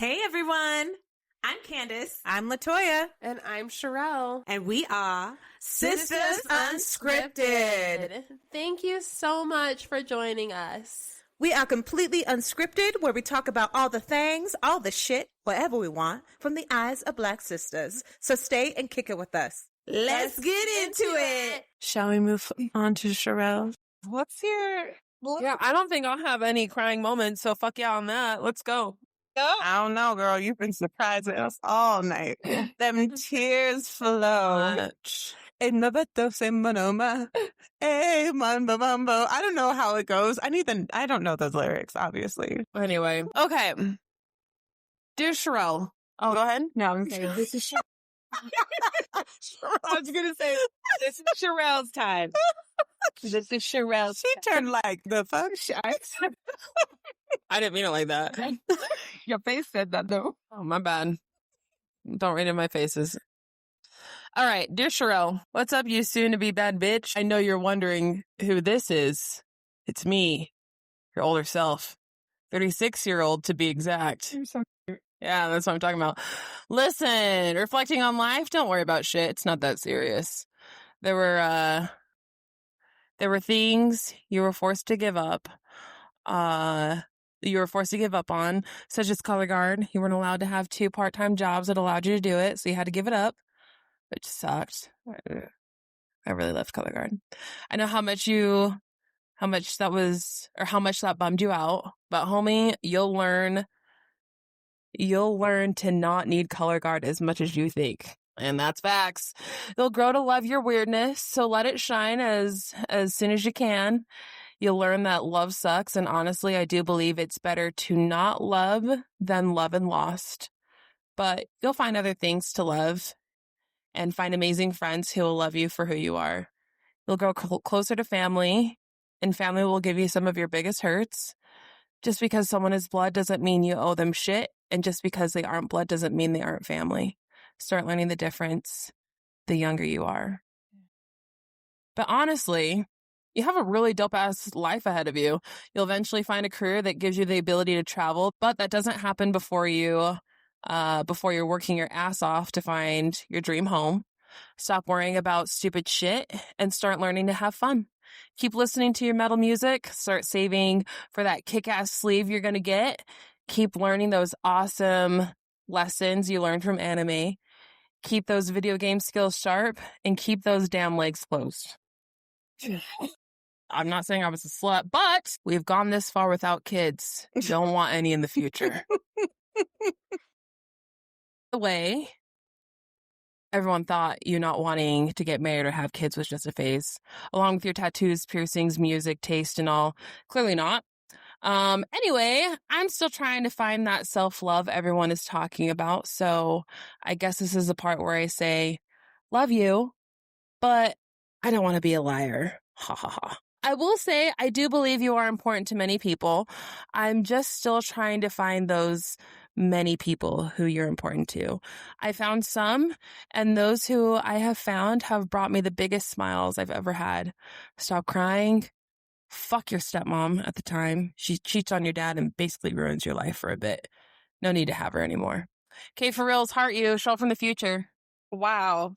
Hey everyone, I'm Candace. I'm Latoya. And I'm Sher'l. And we are Sistas Unscripted. Thank you so much for joining us. We are completely unscripted, where we talk about all the things, all the shit, whatever we want, from the eyes of Black sisters. So stay and kick it with us. Let's get into it. Shall we move on to Sher'l? What's your... Yeah, I don't think I'll have any crying moments, so fuck yeah on that. Let's go. I don't know, girl. You've been surprising us all night. Them tears flow. Much. In my betos in Monoma. Hey, mambo mambo. I don't know how it goes. I don't know those lyrics, obviously. Anyway, okay. Dear Sher'l. Oh, go ahead. No, I'm saying this is I was going to say, this is Sher'l's time. This is Sher'l's She turned like the sunshine. I didn't mean it like that. Your face said that, though. Oh, my bad. Don't read in my faces. All right, dear Sher'l, what's up, you soon-to-be bad bitch? I know you're wondering who this is. It's me, your older self. 36-year-old, to be exact. You're so cute. Yeah, that's what I'm talking about. Listen, reflecting on life, don't worry about shit. It's not that serious. There were things you were forced to give up. You were forced to give up on, such as color guard. You weren't allowed to have 2 part-time jobs that allowed you to do it, so you had to give it up, which sucked. I really loved color guard. I know how much that bummed you out, but homie, you'll learn to not need color guard as much as you think. And that's facts. You'll grow to love your weirdness, so let it shine as soon as you can. You'll learn that love sucks, and honestly, I do believe it's better to not love than love and lost. But you'll find other things to love and find amazing friends who will love you for who you are. You'll grow closer to family, and family will give you some of your biggest hurts. Just because someone is blood doesn't mean you owe them shit, and just because they aren't blood doesn't mean they aren't family. Start learning the difference the younger you are. But honestly, you have a really dope-ass life ahead of you. You'll eventually find a career that gives you the ability to travel, but that doesn't happen before you're working your ass off to find your dream home. Stop worrying about stupid shit and start learning to have fun. Keep listening to your metal music. Start saving for that kick-ass sleeve you're going to get. Keep learning those awesome lessons you learned from anime. Keep those video game skills sharp and keep those damn legs closed. I'm not saying I was a slut, but we've gone this far without kids. Don't want any in the future. The way everyone thought you not wanting to get married or have kids was just a phase, along with your tattoos, piercings, music, taste, and all. Clearly not. Anyway, I'm still trying to find that self-love everyone is talking about, so I guess this is the part where I say, love you, but I don't want to be a liar. Ha ha ha. I will say I do believe you are important to many people. I'm just still trying to find those many people who you're important to. I found some, and those who I have found have brought me the biggest smiles I've ever had. Stop crying. Fuck your stepmom at the time. She cheats on your dad and basically ruins your life for a bit. No need to have her anymore. Okay, for reals, heart you. Show from the future. Wow.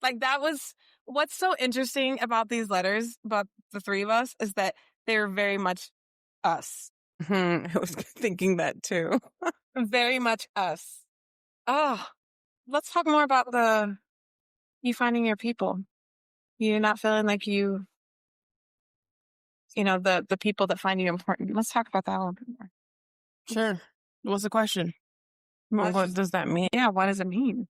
Like, that was... What's so interesting about these letters, about the three of us, is that they're very much us. I was thinking that too. Very much us. Oh, let's talk more about you finding your people. You not feeling like the people that find you important. Let's talk about that a little bit more. Sure. What's the question? What does that mean? Yeah, what does it mean?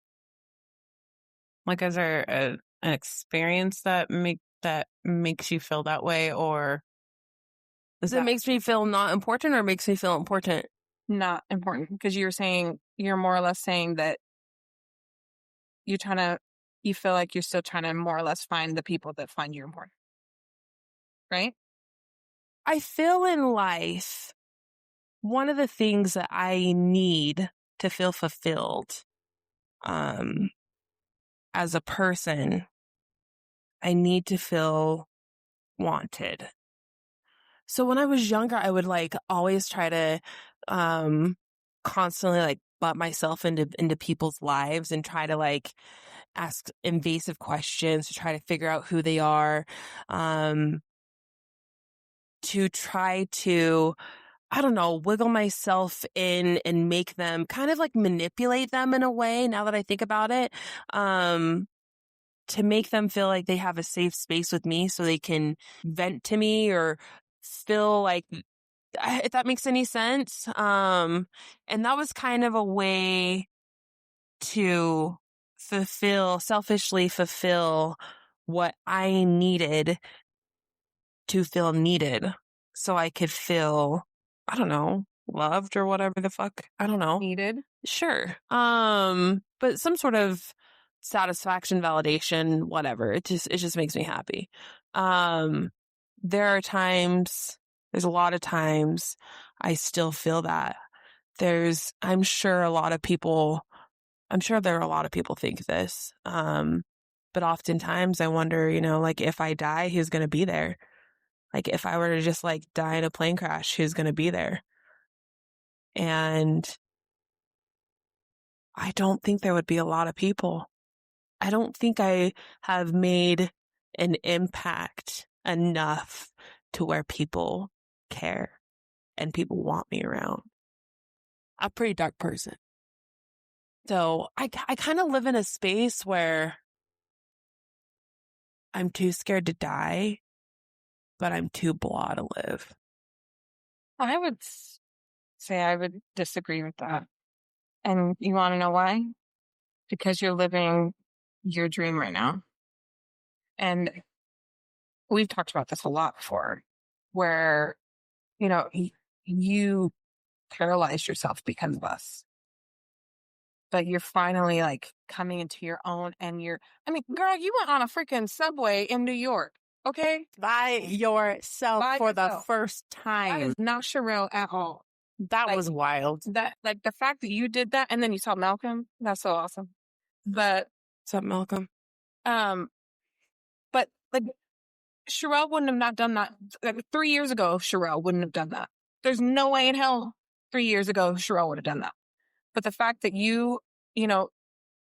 Like, is there an experience that makes you feel that way, or it makes me feel not important, or makes me feel important? Not important, because you're more or less saying that you feel like you're still trying to more or less find the people that find you important, right? I feel in life, one of the things that I need to feel fulfilled, as a person, I need to feel wanted. So when I was younger, I would always try to constantly like butt myself into people's lives and try to like ask invasive questions to try to figure out who they are, to try to, I don't know, wiggle myself in and make them kind of like manipulate them in a way, now that I think about it, to make them feel like they have a safe space with me so they can vent to me or feel like, if that makes any sense. And that was kind of a way to selfishly fulfill what I needed to feel needed so I could feel, I don't know, loved or whatever the fuck. I don't know. Needed. Sure. But some sort of satisfaction, validation, whatever. It just makes me happy. There's a lot of times I still feel that. I'm sure there are a lot of people think this. But oftentimes I wonder, like if I die, who's going to be there? Like if I were to just like die in a plane crash, who's going to be there? And I don't think there would be a lot of people. I don't think I have made an impact enough to where people care and people want me around. I'm a pretty dark person. So I kind of live in a space where I'm too scared to die, but I'm too blah to live. I would say I would disagree with that. And you want to know why? Because you're living your dream right now. And we've talked about this a lot before, where, you paralyzed yourself because of us. But you're finally like coming into your own, and girl, you went on a freaking subway in New York, okay? By yourself for the first That time. is not Sher'l at all. That was wild. That, like, the fact that you did that and then you saw Malcolm, that's so awesome. But What's up, Malcolm? but like Sher'l wouldn't have not done that. Like 3 years ago, Sher'l wouldn't have done that. There's no way in hell 3 years ago Sher'l would have done that. But the fact that you're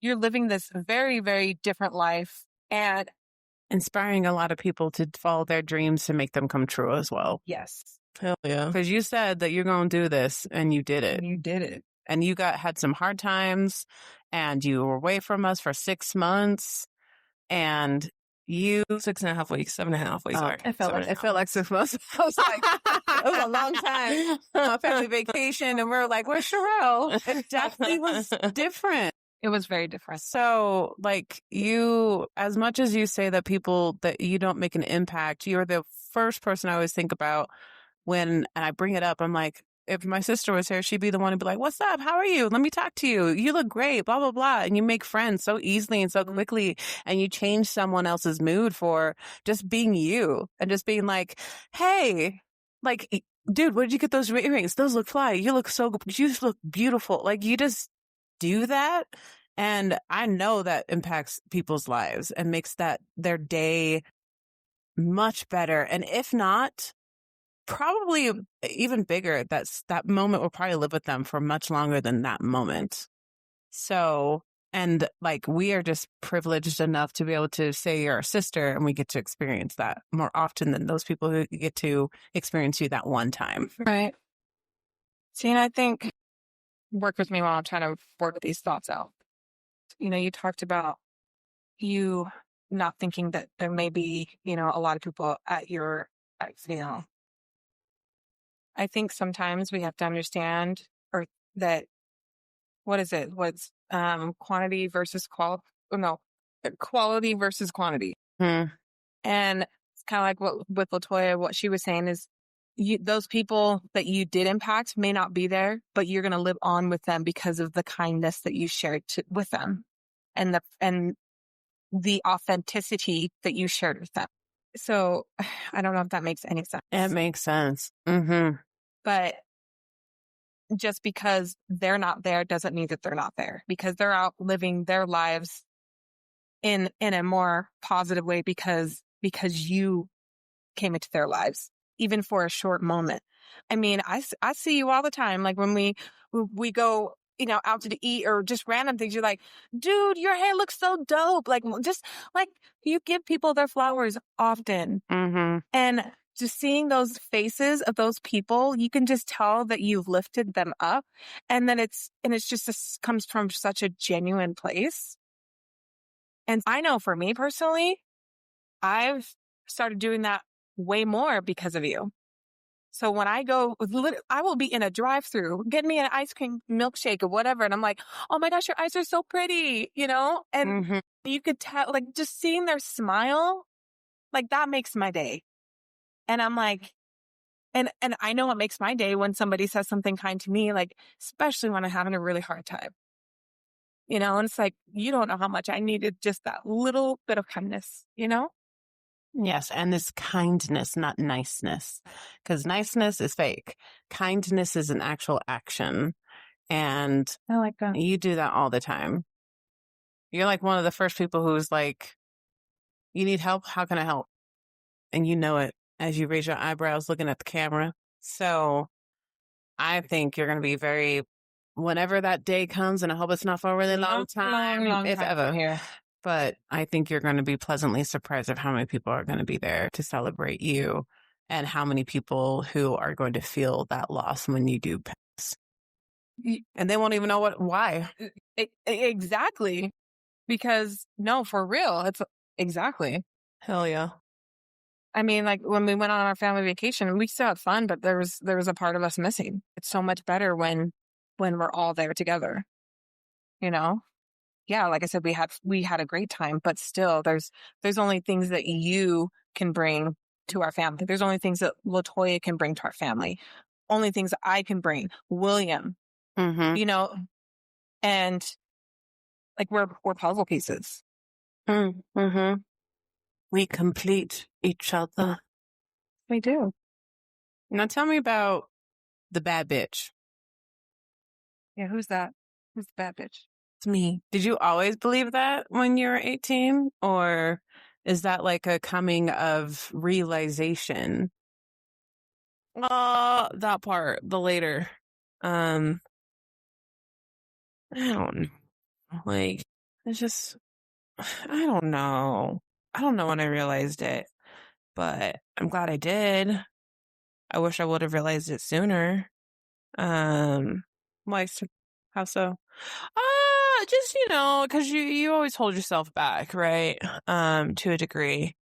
living this very, very different life and Inspiring a lot of people to follow their dreams to make them come true as well. yes, Hell yeah. Because you said that you're going to do this and you did it. and you did it. And you had some hard times and you were away from us for 6 months and you 6.5 weeks, 7.5 weeks. Sorry. it felt like 6 months. I was like, it was a long time. A family vacation, and we were like, "Where's Sher'l?" It definitely was different. It was very different. So, like, you, as much as you say that you don't make an impact, you're the first person I always think about when I bring it up. I'm like, if my sister was here, she'd be the one to be like, "What's up? How are you? Let me talk to you. You look great, blah, blah, blah." And you make friends so easily and so quickly, and you change someone else's mood for just being you and just being like, "Hey, like, dude, where did you get those earrings? Those look fly. You look beautiful." Like, you just do that. And I know that impacts people's lives and makes their day much better. And if not, probably even bigger. That moment will probably live with them for much longer than that moment. So, and like, we are just privileged enough to be able to say you're our sister, and we get to experience that more often than those people who get to experience you that one time. Right. See, and I think, work with me while I'm trying to work these thoughts out. You talked about you not thinking that there may be, a lot of people at your, I think sometimes we have to understand that, what is it? What's quantity versus quality versus quantity. Hmm. And it's kind of like what with LaToya, what she was saying is, those people that you did impact may not be there, but you're going to live on with them because of the kindness that you shared with them, and the authenticity that you shared with them. So I don't know if that makes any sense. It makes sense. Mm-hmm. But just because they're not there doesn't mean that they're not there, because they're out living their lives in a more positive way because you came into their lives. even for a short moment. I mean, I see you all the time. Like when we go, out to eat or just random things, you're like, dude, your hair looks so dope. Like, just like you give people their flowers often. Mm-hmm. And just seeing those faces of those people, you can just tell that you've lifted them up. And then it's just, this comes from such a genuine place. And I know for me personally, I've started doing that way more because of you. So when I go, I will be in a drive-through, get me an ice cream milkshake or whatever. And I'm like, oh my gosh, your eyes are so pretty, And you could tell, like, just seeing their smile, like, that makes my day. And I'm like, and I know it makes my day when somebody says something kind to me, like, especially when I'm having a really hard time. And it's like, you don't know how much I needed just that little bit of kindness, Yes, and this kindness, not niceness, because niceness is fake. Kindness is an actual action, and I like that. you do that all the time. You're like one of the first people who's like, you need help? How can I help? And you know it as you raise your eyebrows looking at the camera. So I think you're going to be whenever that day comes, and I hope it's not for a really long time, if ever. Here. But I think you're going to be pleasantly surprised of how many people are going to be there to celebrate you and how many people who are going to feel that loss when you do pass. And they won't even know why. Exactly. Because no, for real. It's exactly. Hell yeah. I mean, like when we went on our family vacation, we still had fun, but there was a part of us missing. It's so much better when we're all there together, Yeah, like I said, we had a great time, but still there's only things that you can bring to our family. There's only things that LaToya can bring to our family. Only things that I can bring. William, Mm-hmm. And like we're puzzle pieces. Mm-hmm. We complete each other. We do. Now tell me about the bad bitch. Yeah, who's that? Who's the bad bitch? It's me. Did you always believe that when you were 18? Or is that like a coming of realization? That part, the later. I don't know. Like, it's just, I don't know. I don't know when I realized it, but I'm glad I did. I wish I would have realized it sooner. Why? How so? Just, because you always hold yourself back, right? To a degree.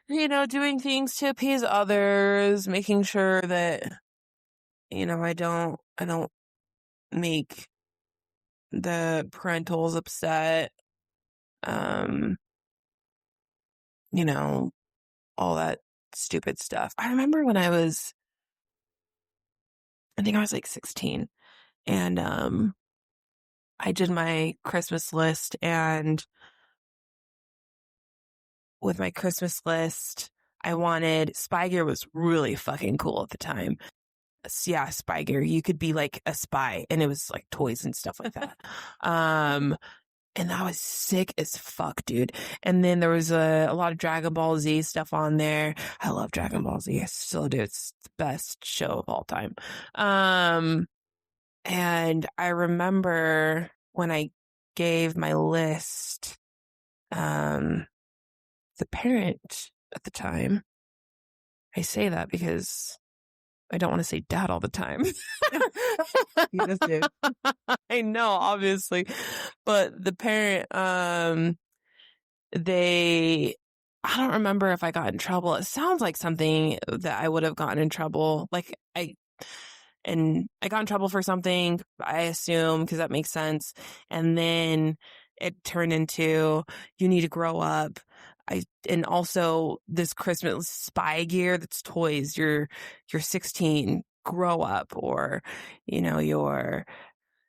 Doing things to appease others, making sure that, I don't make the parentals upset. All that stupid stuff. I remember when I think I was like 16, and I did my Christmas list, and with my Christmas list, I wanted Spy Gear was really fucking cool at the time. Yeah, Spy Gear. You could be like a spy, and it was like toys and stuff like that. And I was sick as fuck, dude. And then there was a lot of Dragon Ball Z stuff on there. I love Dragon Ball Z. I still do. It's the best show of all time. And I remember when I gave my list, the parent at the time, I say that because I don't want to say dad all the time. You just did. I know, obviously. But the parent, I don't remember if I got in trouble. It sounds like something that I would have gotten in trouble. Like I got in trouble for something, I assume, because that makes sense. And then it turned into, you need to grow up. And also this Christmas Spy Gear, that's toys. You're 16, grow up. Or, you're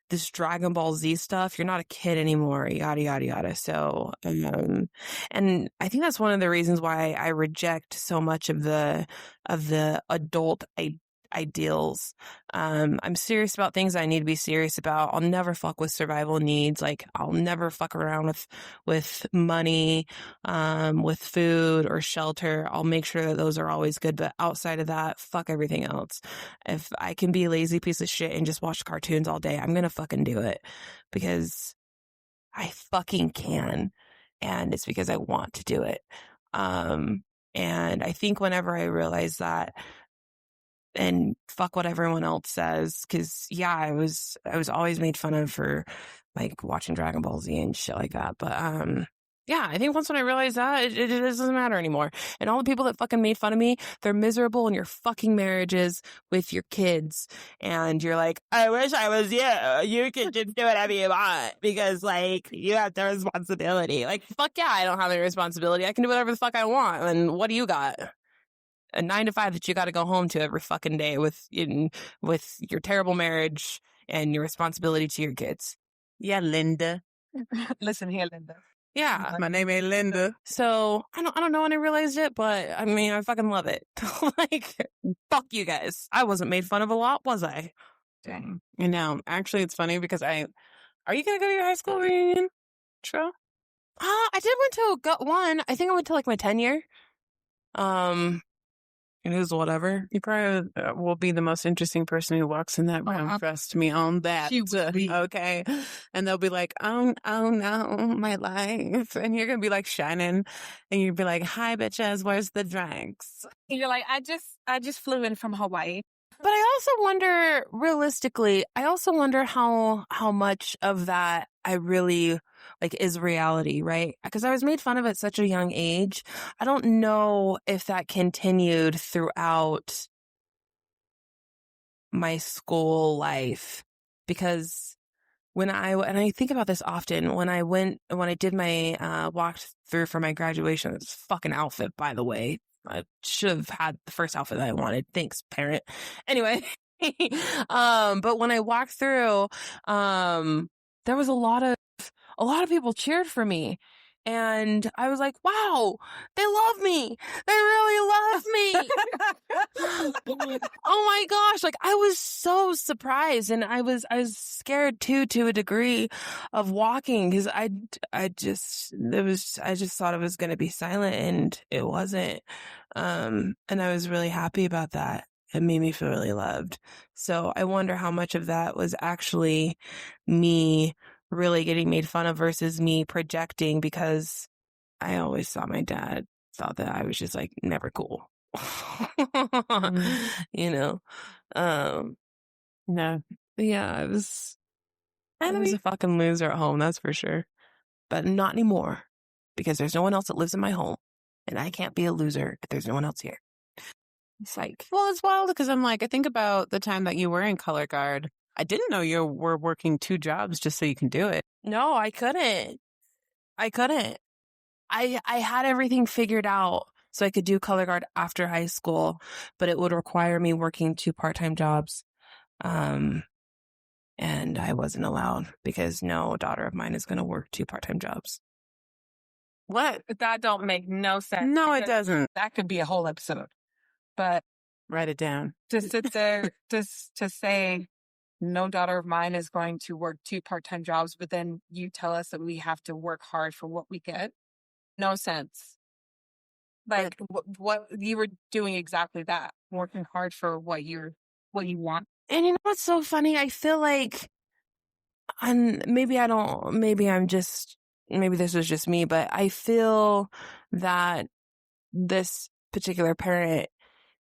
this Dragon Ball Z stuff. You're not a kid anymore, yada, yada, yada. So, and I think that's one of the reasons why I reject so much of the adult ideals. I'm serious about things I need to be serious about. I'll never fuck with survival needs. Like, I'll never fuck around with money, with food or shelter. I'll make sure that those are always good. But outside of that, fuck everything else. If I can be a lazy piece of shit and just watch cartoons all day, I'm gonna fucking do it because I fucking can. And it's because I want to do it. And I think whenever I realize that, and fuck what everyone else says, because yeah, I was always made fun of for like watching Dragon Ball Z and shit like that. But yeah, I think once when I realized that, it doesn't matter anymore. And all the people that fucking made fun of me, they're miserable in your fucking marriages with your kids. And you're like, I wish I was you. You could just do whatever you want because, like, you have the responsibility. Like, fuck yeah, I don't have any responsibility. I can do whatever the fuck I want. And what do you got? A 9 to 5 that you got to go home to every fucking day with your terrible marriage and your responsibility to your kids. Yeah, Linda. Listen here, Linda. Yeah. My name ain't Linda. So I don't know when I realized it, but I mean, I fucking love it. Like, fuck you guys. I wasn't made fun of a lot, was I? Dang. And now, actually, it's funny because are you going to go to your high school reunion, Sher'l? I did went to one. I think I went to like my 10 year. It is whatever. You probably will be the most interesting person who walks in that room. Trust me on that. She will be. Okay. And they'll be like, oh no, my life. And you're going to be like shining. And you'll be like, hi, bitches, where's the drinks? And you're like, I just flew in from Hawaii. But I also wonder, realistically, how much of that I really like is reality, right? Because I was made fun of at such a young age. I don't know if that continued throughout my school life, because and I think about this often, when I did my walked through for my graduation, this fucking outfit, by the way. I should have had the first outfit that I wanted. Thanks, parent. Anyway, but when I walked through, there was a lot of people cheered for me. And I was like, wow, they love me. They really love me. Oh my gosh. Like, I was so surprised, and I was scared too, to a degree, of walking, because I just thought it was going to be silent, and it wasn't. And I was really happy about that. It made me feel really loved. So I wonder how much of that was actually me really getting made fun of versus me projecting, because I always thought my dad thought that I was just like never cool. You know? No. Yeah, I was a fucking loser at home, that's for sure. But not anymore, because there's no one else that lives in my home, and I can't be a loser if there's no one else here. It's like, well, it's wild because I'm like, I think about the time that you were in color guard. I didn't know you were working 2 jobs just so you can do it. no, I couldn't. I had everything figured out so I could do color guard after high school, but it would require me working 2 part-time jobs. And I wasn't allowed, because no daughter of mine is going to work 2 part-time jobs. What? That don't make no sense. No, it because doesn't. That could be a whole episode. But Write it down. to sit there, just to say, no daughter of mine is going to work 2 part-time jobs, but then you tell us that we have to work hard for what we get. No sense. Like, what you were doing exactly that, working hard for what you want. And you know what's so funny? I feel like, maybe this was just me, but I feel that this particular parent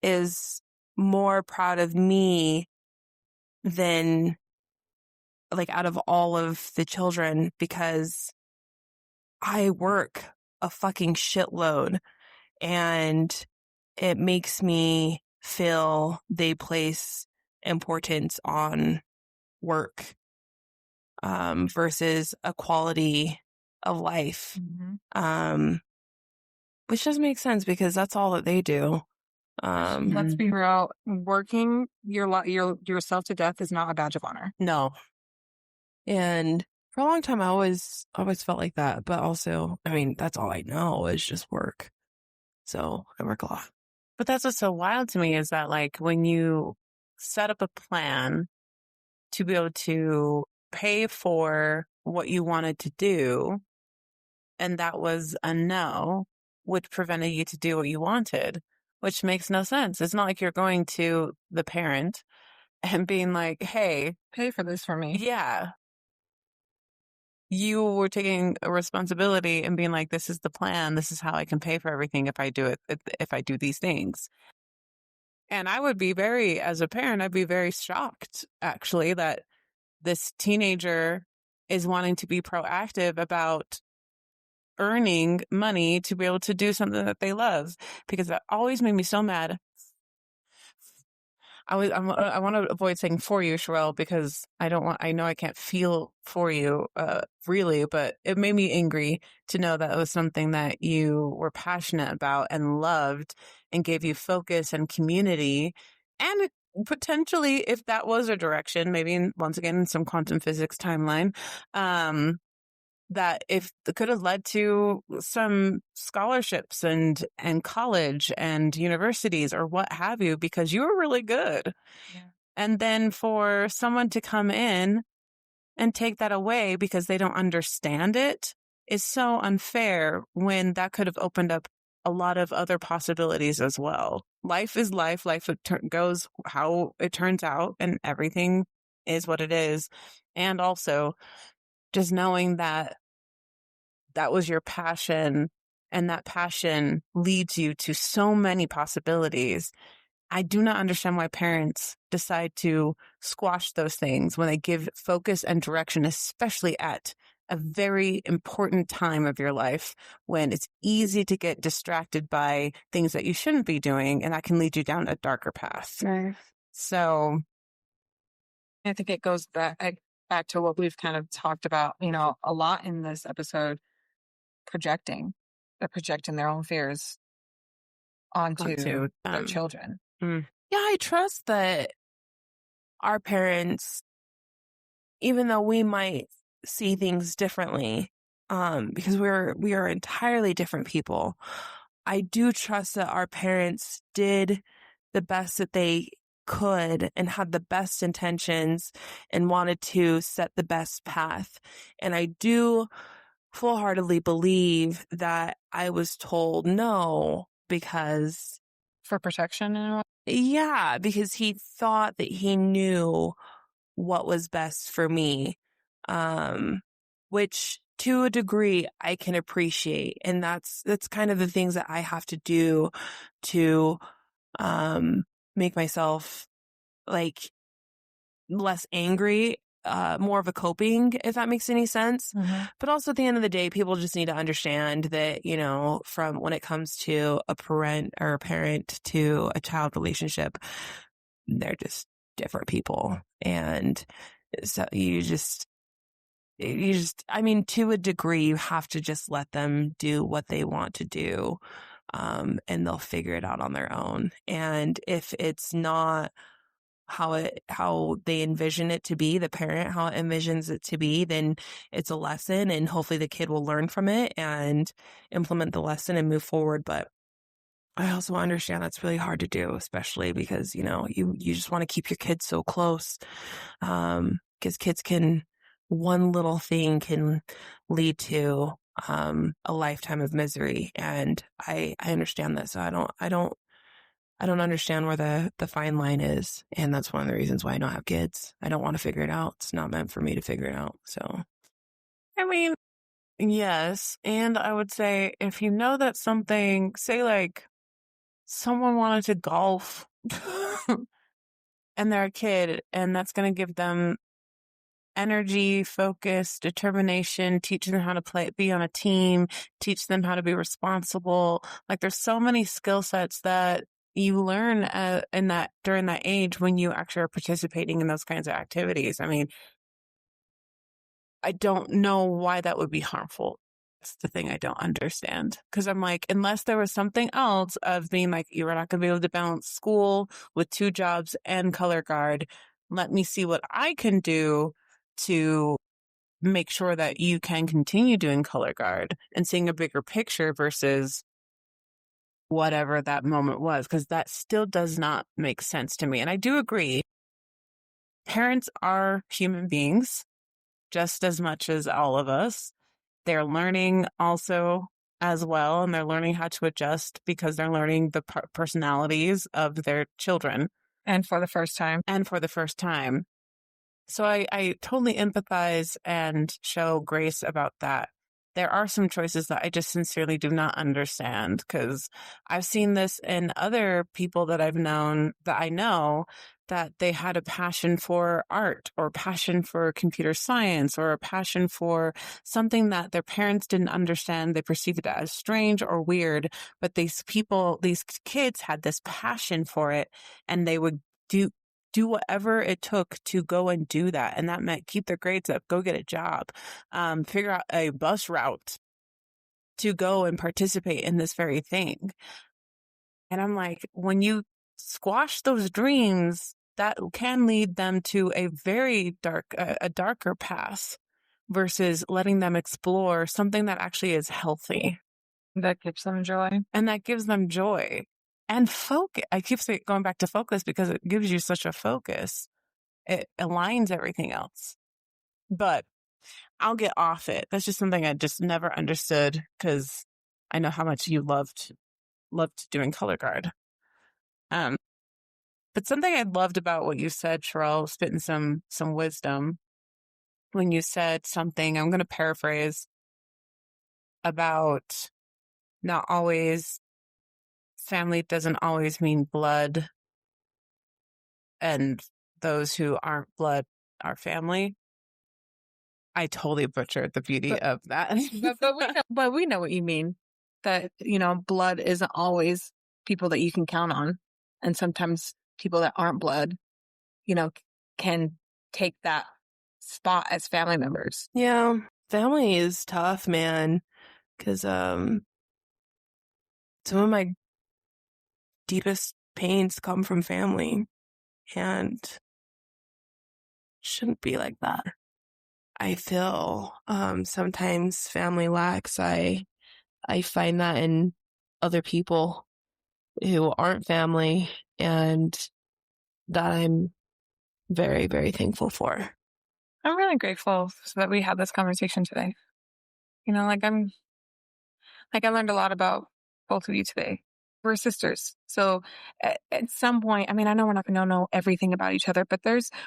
is more proud of me than, like, out of all of the children, because I work a fucking shitload, and it makes me feel they place importance on work versus a quality of life, which does make sense because that's all that they do. Let's be real. Working yourself to death is not a badge of honor. No. And for a long time, I always felt like that. But also, I mean, that's all I know is just work. So I work a lot. But that's what's so wild to me is that, like, when you set up a plan to be able to pay for what you wanted to do, and that was a no, which prevented you to do what you wanted, which makes no sense. It's not like you're going to the parent and being like, hey, Pay for this for me. yeah. You were taking a responsibility and being like, this is the plan. This is how I can pay for everything if I do it, if I do these things. And I would be as a parent, I'd be very shocked, actually, that this teenager is wanting to be proactive about earning money to be able to do something that they love, because that always made me so mad. I want to avoid saying for you, Sher'l, because I know I can't feel for you, really, but it made me angry to know that it was something that you were passionate about and loved and gave you focus and community. And potentially, if that was a direction, maybe once again, in some quantum physics timeline, that if it could have led to some scholarships and college and universities or what have you, because you were really good. Yeah. And then for someone to come in and take that away because they don't understand it is so unfair, when that could have opened up a lot of other possibilities as well. Life is life. Life goes how it turns out, and everything is what it is. And also just knowing that that was your passion, and that passion leads you to so many possibilities. I do not understand why parents decide to squash those things when they give focus and direction, especially at a very important time of your life when it's easy to get distracted by things that you shouldn't be doing, and that can lead you down a darker path. Right. So I think it goes back to what we've kind of talked about, a lot in this episode. They're projecting their own fears onto their children. Yeah, I trust that our parents, even though we might see things differently, because we are entirely different people, I do trust that our parents did the best that they could and had the best intentions and wanted to set the best path. And I do full-heartedly believe that I was told no because For protection and all? Yeah, because he thought that he knew what was best for me, which to a degree I can appreciate. And that's kind of the things that I have to do to make myself like less angry, more of a coping, if that makes any sense. Mm-hmm. But also at the end of the day, people just need to understand that, from when it comes to a parent to a child relationship, they're just different people. And so I mean, to a degree, you have to just let them do what they want to do. And they'll figure it out on their own. And if it's not how they envision it to be, the parent, how it envisions it to be, then it's a lesson, and hopefully the kid will learn from it and implement the lesson and move forward. But I also understand that's really hard to do, especially because, you just want to keep your kids so close. Because one little thing can lead to a lifetime of misery. And I understand that. So I don't understand where the fine line is. And that's one of the reasons why I don't have kids. I don't want to figure it out. It's not meant for me to figure it out. So, I mean, yes. And I would say, if you know that something, say like someone wanted to golf and they're a kid, and that's going to give them energy, focus, determination, teach them how to be on a team, teach them how to be responsible. Like, there's so many skill sets that you learn during that age when you actually are participating in those kinds of activities. I mean, I don't know why that would be harmful. That's the thing I don't understand. Because I'm like, unless there was something else of being like, you're not going to be able to balance school with 2 jobs and color guard, let me see what I can do to make sure that you can continue doing color guard, and seeing a bigger picture versus whatever that moment was, because that still does not make sense to me. And I do agree parents are human beings just as much as all of us. They're learning also as well, and they're learning how to adjust because they're learning the personalities of their children. And for the first time. So I totally empathize and show grace about that. There are some choices that I just sincerely do not understand, because I've seen this in other people that I've known, that I know, that they had a passion for art or passion for computer science or a passion for something that their parents didn't understand. They perceived it as strange or weird, but these kids had this passion for it, and they would do whatever it took to go and do that. And that meant keep their grades up, go get a job, figure out a bus route to go and participate in this very thing. And I'm like, when you squash those dreams, that can lead them to a very darker path versus letting them explore something that actually is healthy. That gives them joy. And that gives them joy. And focus. I keep going back to focus because it gives you such a focus. It aligns everything else. But I'll get off it. That's just something I just never understood, because I know how much you loved doing color guard. But something I loved about what you said, Sher'l, spitting some wisdom, when you said something, I'm going to paraphrase, about not always, family doesn't always mean blood, and those who aren't blood are family. I totally butchered the beauty of that. but we know what you mean. That, blood isn't always people that you can count on. And sometimes people that aren't blood, can take that spot as family members. Yeah, family is tough, man. Because some of my deepest pains come from family, and shouldn't be like that. I feel sometimes family lacks. I find that in other people who aren't family, and that I'm very, very thankful for. I'm really grateful that we had this conversation today. I learned a lot about both of you today. We're sisters. So at some point, I know we're not going to know everything about each other, but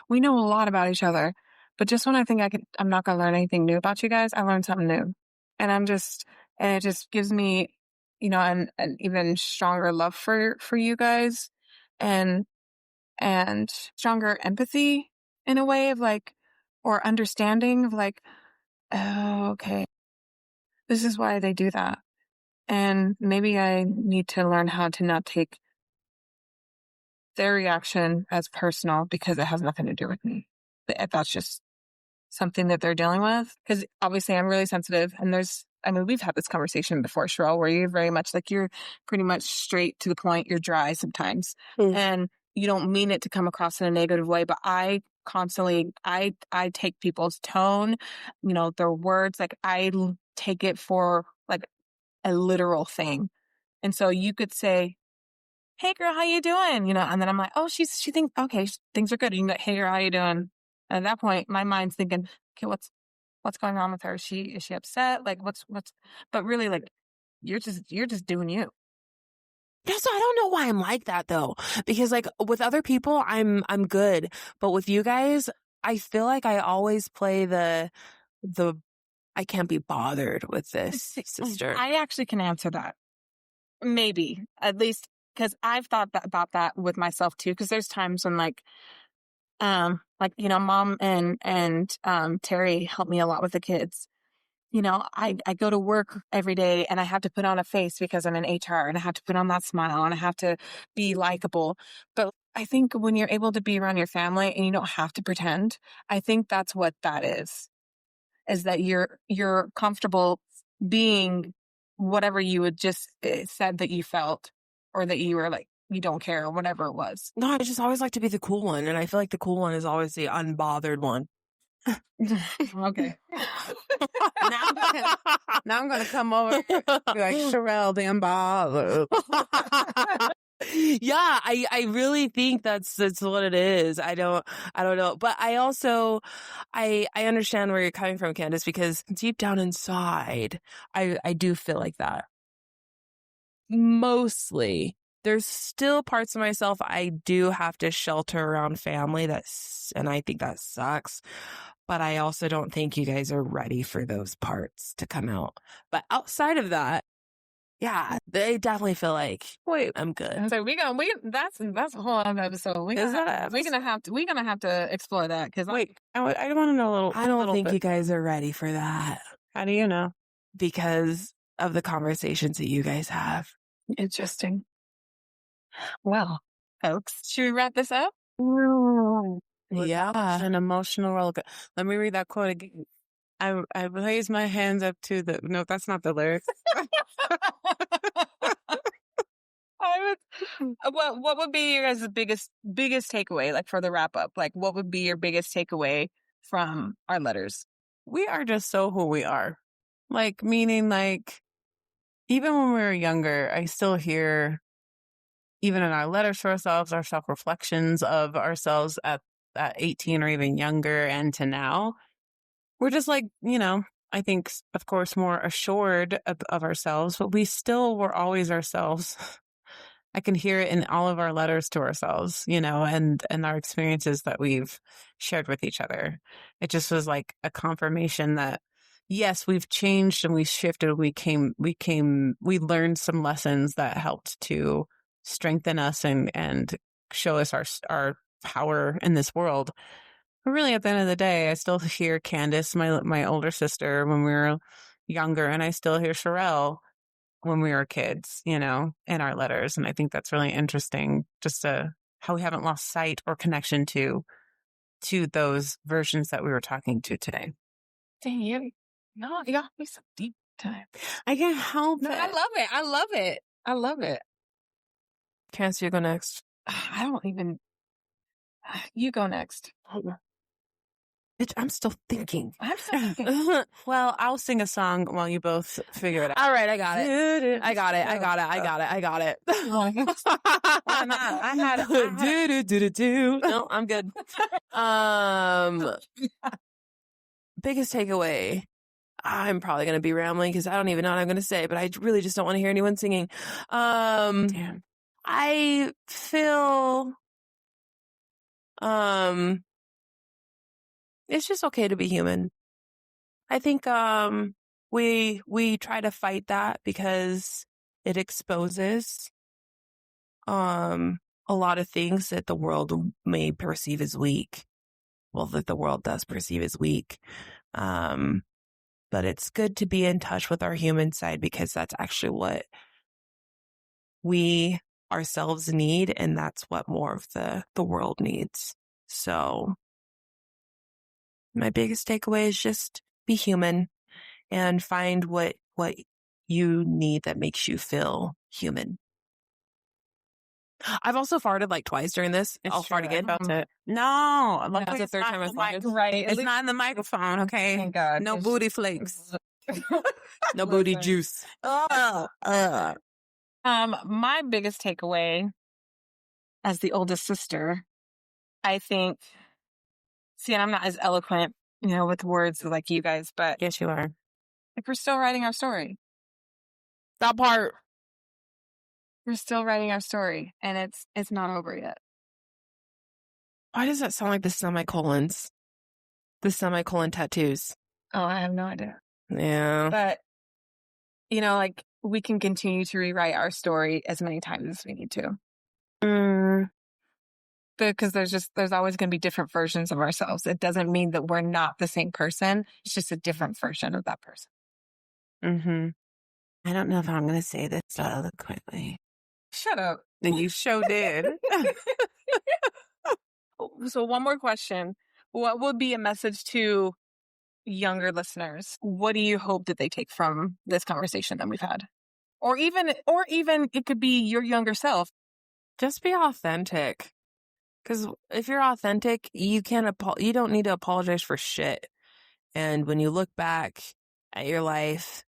we know a lot about each other. But just when I think I'm not going to learn anything new about you guys, I learned something new. And it just gives me, an even stronger love for you guys, and stronger empathy in a way of or understanding of oh, okay, this is why they do that. And maybe I need to learn how to not take their reaction as personal, because it has nothing to do with me. If that's just something that they're dealing with. Because obviously I'm really sensitive, and we've had this conversation before, Sher'l, where you're very much you're pretty much straight to the point. You're dry sometimes. And you don't mean it to come across in a negative way, but I constantly, I take people's tone, their words, I take it for a literal thing. And so you could say, "Hey girl, how you doing?" And then I'm like, "Oh, she thinks, okay, things are good." And you go, "Hey girl, how you doing?" And at that point, my mind's thinking, "Okay, what's going on with her? Is she upset? What's?" But really, you're just doing you. Yeah, so I don't know why I'm like that though, because with other people, I'm good, but with you guys, I feel like I always play the I can't be bothered with this, sister. I actually can answer that. Maybe, at least, because I've thought about that with myself too. Because there's times when Mom and Terry help me a lot with the kids. I go to work every day, and I have to put on a face because I'm in HR, and I have to put on that smile, and I have to be likable. But I think when you're able to be around your family and you don't have to pretend, I think that's what that is that you're comfortable being whatever you had just said that you felt, or that you were you don't care, or whatever it was. No, I just always like to be the cool one, and I feel like the cool one is always the unbothered one. Okay. Now I'm gonna come over and be like, Sher'l, the unbothered. Yeah, I really think that's what it is. I don't know. But I also, I understand where you're coming from, Candace, because deep down inside, I do feel like that. Mostly. There's still parts of myself I do have to shelter around family. And I think that sucks. But I also don't think you guys are ready for those parts to come out. But outside of that, yeah, they definitely feel like, wait, I'm good. So that's a whole other episode. We're gonna have to explore that because Wait, I want to know a little. I don't think you guys are ready for that. How do you know? Because of the conversations that you guys have. Interesting. Well, folks, should we wrap this up? Yeah. An emotional roller coaster. Let me read that quote again. I raise my hands up to the. No, that's not the lyrics. What would be your guys' biggest takeaway, like for the wrap up? Like, what would be your biggest takeaway from our letters? We are just so who we are. Like, meaning, like, even when we were younger, I still hear, even in our letters to ourselves, our self reflections of ourselves at 18 or even younger, and to now, we're just like, I think, of course, more assured of ourselves, but we still were always ourselves. I can hear it in all of our letters to ourselves, and our experiences that we've shared with each other. It just was like a confirmation that, yes, we've changed and we've shifted. We learned some lessons that helped to strengthen us and show us our power in this world. But really, at the end of the day, I still hear Candace, my older sister, when we were younger, and I still hear Sher'l when we were kids, in our letters. And I think that's really interesting, just how we haven't lost sight or connection to those versions that we were talking to today. Dang, you got me some deep time. I can't help it. I love it. Candace, you go next. I don't even. You go next. Bitch, I'm still thinking. Well, I'll sing a song while you both figure it out. All right, I got it. I got it. No, I'm good. Biggest takeaway. I'm probably going to be rambling because I don't even know what I'm going to say, but I really just don't want to hear anyone singing. Damn. I feel, it's just okay to be human. I think, we try to fight that because it exposes, a lot of things that the world may perceive as weak. Well, that the world does perceive as weak. But it's good to be in touch with our human side because that's actually what we ourselves need, and that's what more of the world needs. So my biggest takeaway is just be human and find what you need that makes you feel human. I've also farted like twice during this. I'll fart again. I felt it. No, That's the third time I farted. Right. It's not in the microphone, okay? Thank God. No booty flakes. No booty juice. My biggest takeaway as the oldest sister, I think, and I'm not as eloquent, with words like you guys, but Yes, you are. like we're still writing our story. That part. We're still writing our story, and it's not over yet. Why does that sound like the semicolons? The semicolon tattoos. Oh, I have no idea. Yeah. But, like we can continue to rewrite our story as many times as we need to. Because there's always going to be different versions of ourselves. It doesn't mean that we're not the same person. It's just a different version of that person. Mm-hmm. I don't know if I'm going to say this eloquently. Shut up. And you sure did. So one more question. What would be a message to younger listeners? What do you hope that they take from this conversation that we've had? Or even it could be your younger self. Just be authentic. Because if you're authentic, you don't need to apologize for shit. And when you look back at your life,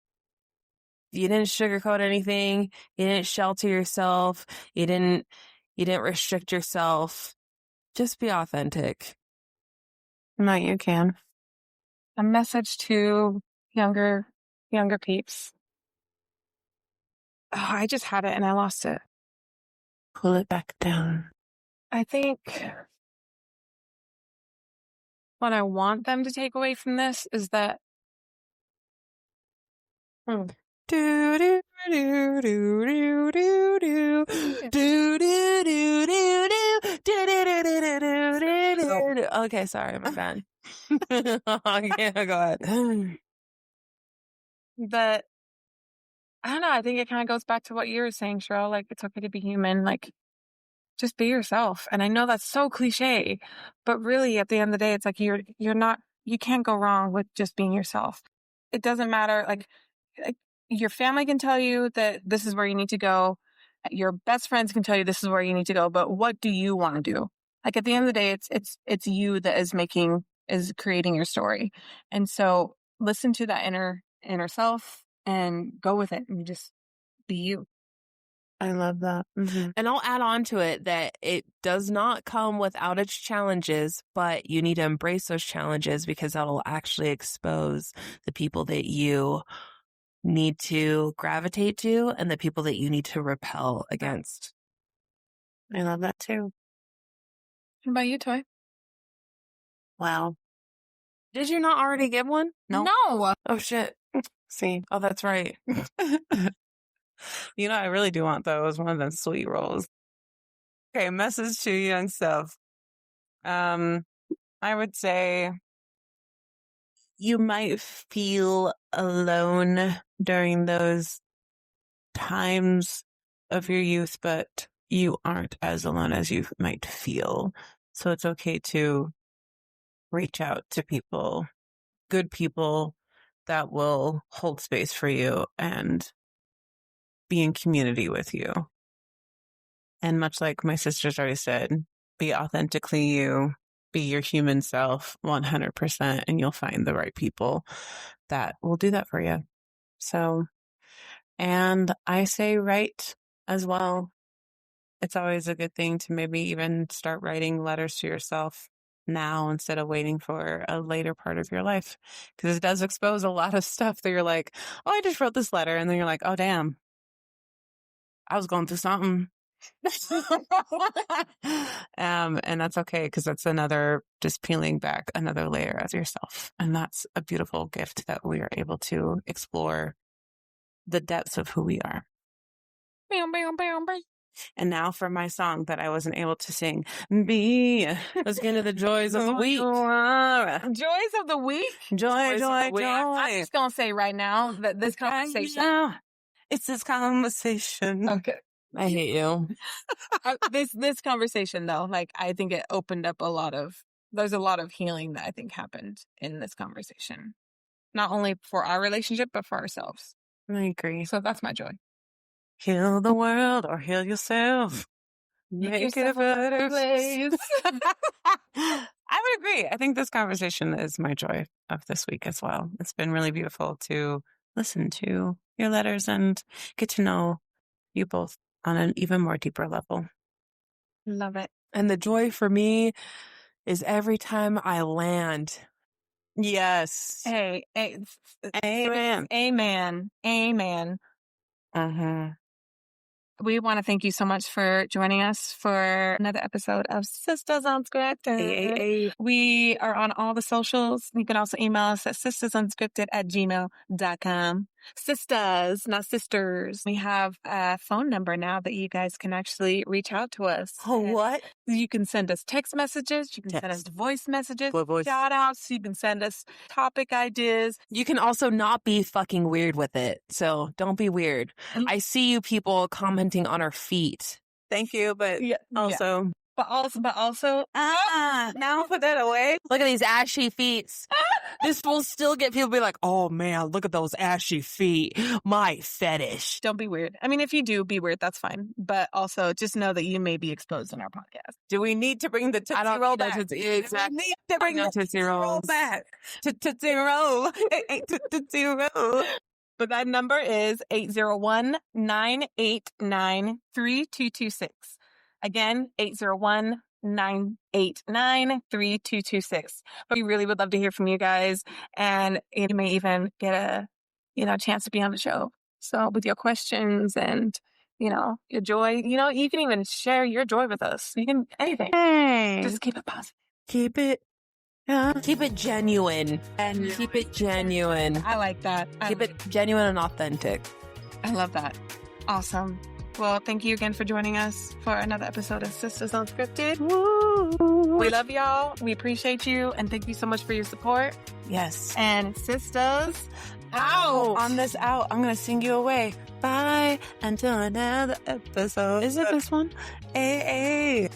You didn't sugarcoat anything. You didn't shelter yourself. You didn't restrict yourself. Just be authentic. No, you can. A message to younger peeps. Oh, I just had it and I lost it. Pull it back down. I think what I want them to take away from this is that Do do do do do do do do do do do. Okay, sorry, my bad. Yeah, go ahead. that I don't know. I think it kind of goes back to what you were saying, Sher'l. Like, it's okay to be human. Like, just be yourself. And I know that's so cliche, but really at the end of the day, it's like you can't go wrong with just being yourself. It doesn't matter. Like your family can tell you that this is where you need to go. Your best friends can tell you this is where you need to go. But what do you want to do? Like at the end of the day, it's you that is creating your story. And so listen to that inner self and go with it and just be you. I love that. Mm-hmm. And I'll add on to it that it does not come without its challenges, but you need to embrace those challenges because that'll actually expose the people that you need to gravitate to and the people that you need to repel against. I love that too. What about you, Toy? Wow. Did you not already give one? No. Oh, shit. See. Oh, that's right. You know, I really do want those. One of them sweet rolls. Okay, message to young self. I would say you might feel alone during those times of your youth, but you aren't as alone as you might feel. So it's okay to reach out to people, good people that will hold space for you and be in community with you. And much like my sister's already said, be authentically you, be your human self 100%, and you'll find the right people that will do that for you. So, and I say write as well. It's always a good thing to maybe even start writing letters to yourself now instead of waiting for a later part of your life. Because it does expose a lot of stuff that you're like, oh, I just wrote this letter. And then you're like, oh, damn. I was going through something. And that's okay because that's another just peeling back another layer of yourself. And that's a beautiful gift that we are able to explore the depths of who we are. And now for my song that I wasn't able to sing. Let's get into the joys of the week. Joys of the week? Joy. I'm just going to say right now that this conversation. It's this conversation. Okay. I hate you. This conversation though, like I think it opened up there's a lot of healing that I think happened in this conversation. Not only for our relationship, but for ourselves. I agree. So that's my joy. Heal the world or heal yourself. Make it a better place. I would agree. I think this conversation is my joy of this week as well. It's been really beautiful to listen to your letters and get to know you both on an even more deeper level. Love it. And the joy for me is every time I land. Yes. Hey, Amen. Amen. Uh-huh. We want to thank you so much for joining us for another episode of Sistas Unscripted. We are on all the socials. You can also email us at sistasunscripted@gmail.com. Sistas, not sisters. We have a phone number now that you guys can actually reach out to us. Oh, what? You can send us text messages. You can send us voice messages, Voice. shout outs. You can send us topic ideas. You can also not be fucking weird with it. So don't be weird. I see you people commenting on our feet. Thank you, but also... But also, now put that away. Look at these ashy feet. This will still get people be like, oh man, look at those ashy feet. My fetish. Don't be weird. I mean, if you do be weird, that's fine. But also just know that you may be exposed in our podcast. Do we need to bring the Tootsie Roll back? Exactly. We need to bring the Tootsie Roll back. Tootsie Roll. Tootsie Roll. But that number is 801-989-3226. Again, 801-989-3226. But we really would love to hear from you guys. And you may even get a chance to be on the show. So with your questions and, your joy, you can even share your joy with us. You can, anything. Hey. Just keep it positive. Keep it. Keep it genuine. And keep it genuine. I like that. Keep it genuine and authentic. I love that. Awesome. Well, thank you again for joining us for another episode of Sistas Unscripted. Woo. We love y'all. We appreciate you. And thank you so much for your support. Yes. And Sistas Out. On this out, I'm going to sing you away. Bye. Until another episode. Is it this one? Hey.